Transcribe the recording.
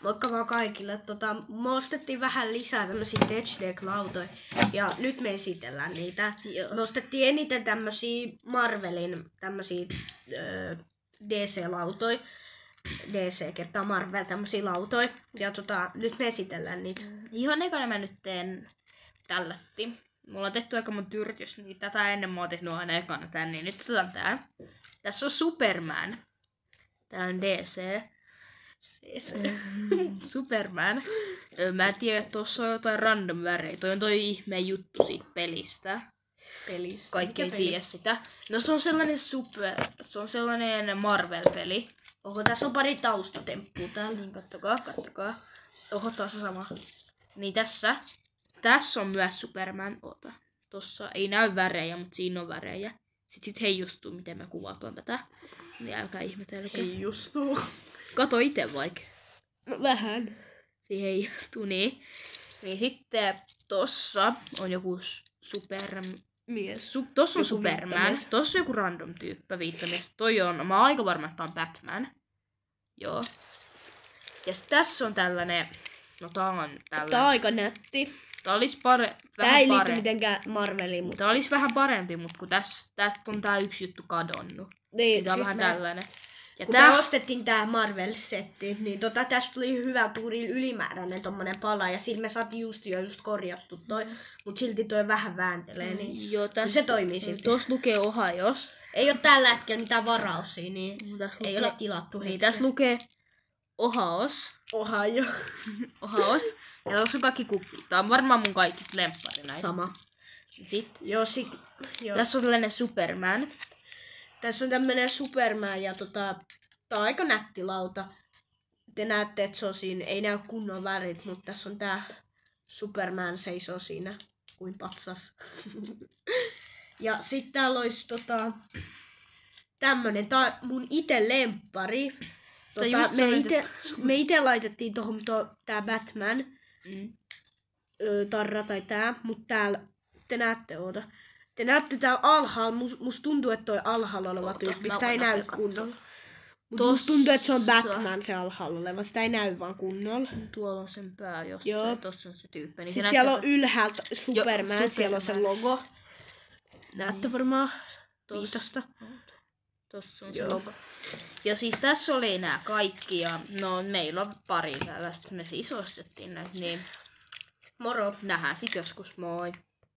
Moikka vaan kaikille. Me ostettiin vähän lisää tämmösiä Tech Deck-lautoja ja nyt me esitellään niitä. Joo. Me ostettiin eniten tämmösiä Marvelin DC-lautoja. DC kertaa Marvel tämmösiä lautoja. Ja nyt me esitellään niitä. Ihan ekana mä nyt teen tällätti. Mulla on tehty aika monta yritys, niin tätä ennen mä oon tehnyt aina ekana tän, niin nyt otetaan tää. Tässä on Superman. Tää on DC. Superman. Mä en tiedä, että tossa on jotain random värejä. Toi on toi ihme juttu siitä pelistä. Kaikki ei tiedä sitä. No se on sellainen se on sellainen Marvel-peli. Oho, tässä on pari taustatemppua täällä. Niin kattokaa. Oho, taas sama. Niin tässä on myös Superman. Ota. Tossa ei näy värejä, mutta siinä on värejä. Sitten heijustuu, miten mä kuvataan tätä. Niin älkää ihmetelkää. Heijustuu. Kato ite vaikka. No, vähän. Se heijastuu niin. Niin sitten tossa on joku Mies. Tossa on Joku Superman. viittamies. Tossa on joku random tyyppä viittamies. Toi on, mä oon aika varma, että tää on Batman. Joo. Ja sit tässä on tällainen, no tää on tällainen. Tää on aika nätti. Tää olisi Tää ei liity parempi. mitenkään Marveliin, mutta Tää olisi vähän parempi, mutta kun tästä on tää yksi juttu kadonnut. niin, Tää on sit vähän me- tällainen. Ja kun me ostettiin tää Marvel-setti, niin tästä tuli hyvä tuuri ylimääräinen tommonen pala ja siitä me saatiin just korjattu toi, mut silti toi vähän vääntelee, niin joo, se toimii silti. Tuossa lukee Ohajos. Ei oo tällä hetkellä mitään varausia, niin Tässä ei lukee, ole tilattu niin hetkeä. tässä lukee Ohaos. Ohio. Ohaos. Ja tuossa on kaikki kupit. Tää on varmaan mun kaikista lemppari näistä. Sama. Sitten Joo. tässä on tällainen Superman. Tässä on tämmönen Superman ja tää on aika nätti lauta. Te näette, että se on siinä, ei näy kunnon värit, mutta tässä on tää Superman seisoo siinä kuin patsas. Ja sit täällä olisi tämmönen, tää on mun ite lemppari. Me ite laitettiin tohon tää Batman tarra tai tää, mut täällä te näette täällä alhaalla, musta tuntuu, että toi alhaalla oleva tyyppi, sitä ei näy kunnolla. Mut musta tuntuu, että se on Batman se alhaalla oleva, sitä ei näy vaan kunnolla. Tuolla on sen pää jossain. Joo. Tossa on se tyyppi. Niin Sitten siellä on ylhäältä Superman, Superman. siellä on se logo. Näette varmaan viitosta. Tossa on se Joo. logo. Ja siis tässä oli nää kaikki ja no meillä on pari tällaista. Me siis ostettiin näitä, niin Moro. nähdään sit joskus, moi.